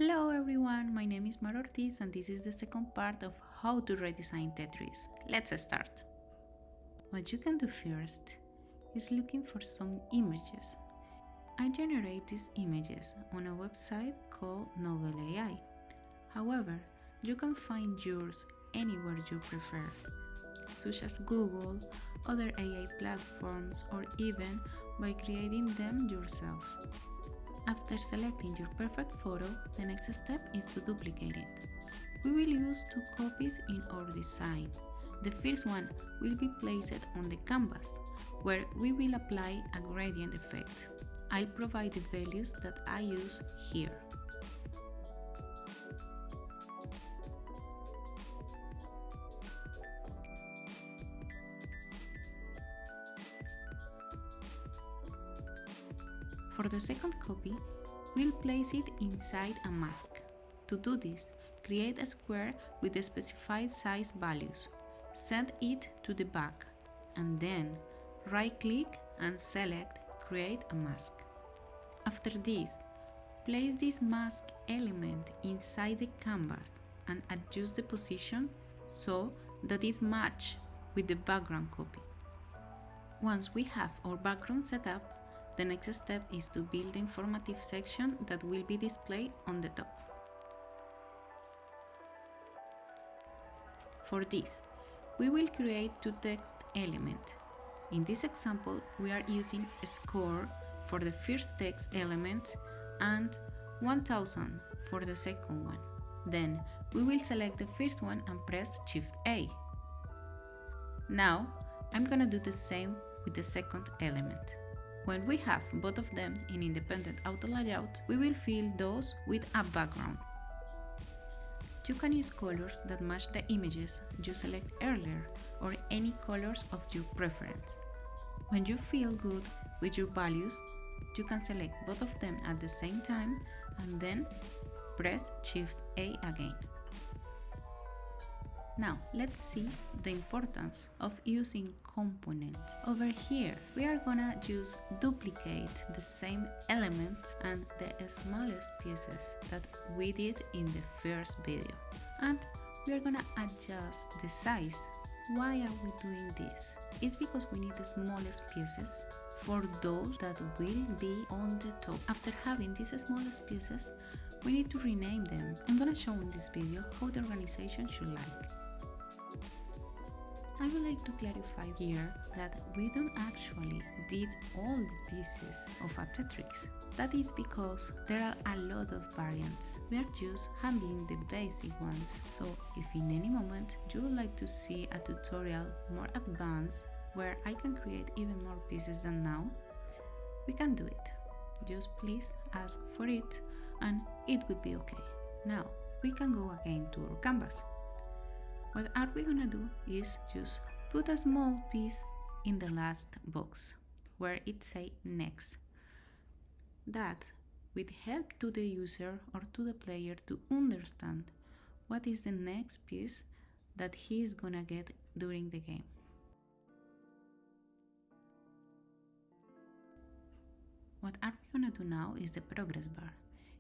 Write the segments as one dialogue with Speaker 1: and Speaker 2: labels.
Speaker 1: Hello everyone, my name is Mar Ortiz and this is the second part of how to redesign Tetris. Let's start. What you can do first is looking for some images. I generate these images on a website called Novel AI. However, you can find yours anywhere you prefer, such as Google, other AI platforms, or even by creating them yourself. After selecting your perfect photo, the next step is to duplicate it. We will use two copies in our design. The first one will be placed on the canvas, where we will apply a gradient effect. I'll provide the values that I use here. For the second copy, we'll place it inside a mask. To do this, create a square with the specified size values. Send it to the back, and then right-click and select Create a Mask. After this, place this mask element inside the canvas and adjust the position so that it matches with the background copy. Once we have our background set up, the next step is to build the informative section that will be displayed on the top. For this, we will create two text elements. In this example, we are using a score for the first text element and 1000 for the second one. Then, we will select the first one and press Shift A. Now, I'm gonna do the same with the second element. When we have both of them in independent auto layout, we will fill those with a background. You can use colors that match the images you select earlier or any colors of your preference. When you feel good with your values, you can select both of them at the same time and then press Shift A again. Now, let's see the importance of using components. Over here, we are gonna just duplicate the same elements and the smallest pieces that we did in the first video. And we are gonna adjust the size. Why are we doing this? It's because we need the smallest pieces for those that will be on the top. After having these smallest pieces, we need to rename them. I'm gonna show in this video how the organization should like. I would like to clarify here that we don't actually did all the pieces of a Tetris. That is because there are a lot of variants. We are just handling the basic ones. So if in any moment you would like to see a tutorial more advanced where I can create even more pieces than now, we can do it. Just please ask for it and it will be okay. Now we can go again to our canvas. What are we gonna do is just put a small piece in the last box where it say next. That will help to the user or to the player to understand what is the next piece that he is gonna get during the game. What are we gonna do now is the progress bar.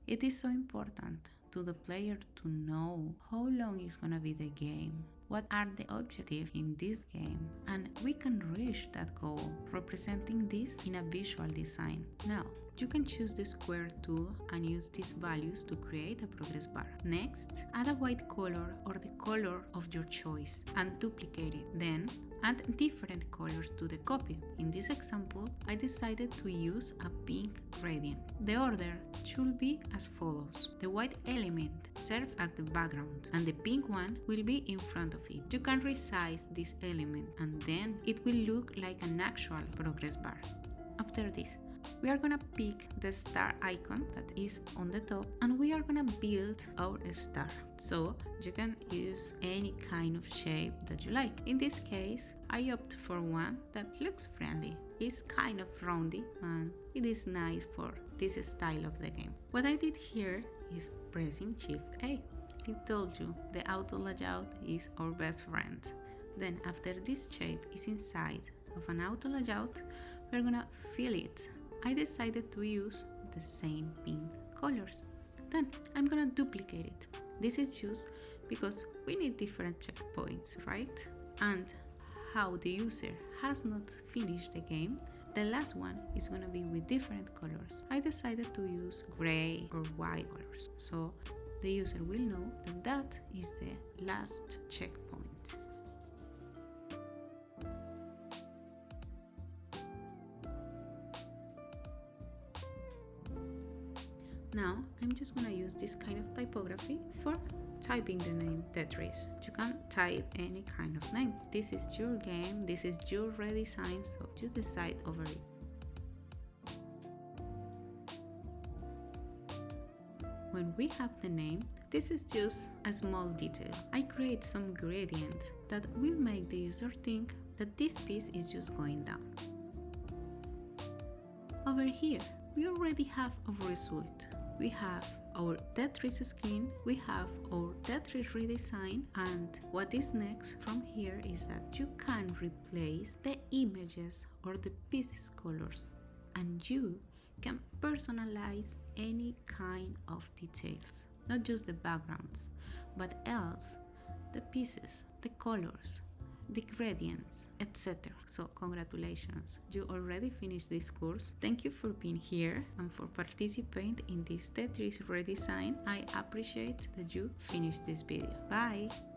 Speaker 1: It is so important to the player to know how long is gonna be the game, what are the objectives in this game, and we can reach that goal representing this in a visual design. Now, you can choose the square tool and use these values to create a progress bar. Next, add a white color or the color of your choice and duplicate it. Then, add different colors to the copy. In this example, I decided to use a pink gradient. The order should be as follows. The white element serves as the background and the pink one will be in front of it. You can resize this element and then it will look like an actual progress bar. After this, we are gonna pick the star icon that is on the top and we are gonna build our star. So you can use any kind of shape that you like. In this case, I opt for one that looks friendly. It's kind of roundy and it is nice for this style of the game. What I did here is pressing Shift A. I told you the auto layout is our best friend. Then after this shape is inside of an auto layout, we're gonna fill it. I decided to use the same pink colors. Then I'm gonna duplicate it. This is just because we need different checkpoints, right? And how the user has not finished the game, the last one is gonna be with different colors. I decided to use gray or white colors, so the user will know that that is the last checkpoint. Now I'm just gonna use this kind of typography for typing the name Tetris. You can type any kind of name. This is your game, this is your redesign, so you decide over it. When we have the name, this is just a small detail. I create some gradient that will make the user think that this piece is just going down. Over here, we already have a result. We have our Tetris screen, we have our Tetris redesign, and what is next from here is that you can replace the images or the pieces colors, and you can personalize any kind of details, not just the backgrounds, but else the pieces, the colors, the gradients, etc. So congratulations, you already finished this course. Thank you for being here and for participating in this Tetris redesign. I appreciate that you finished this video. Bye!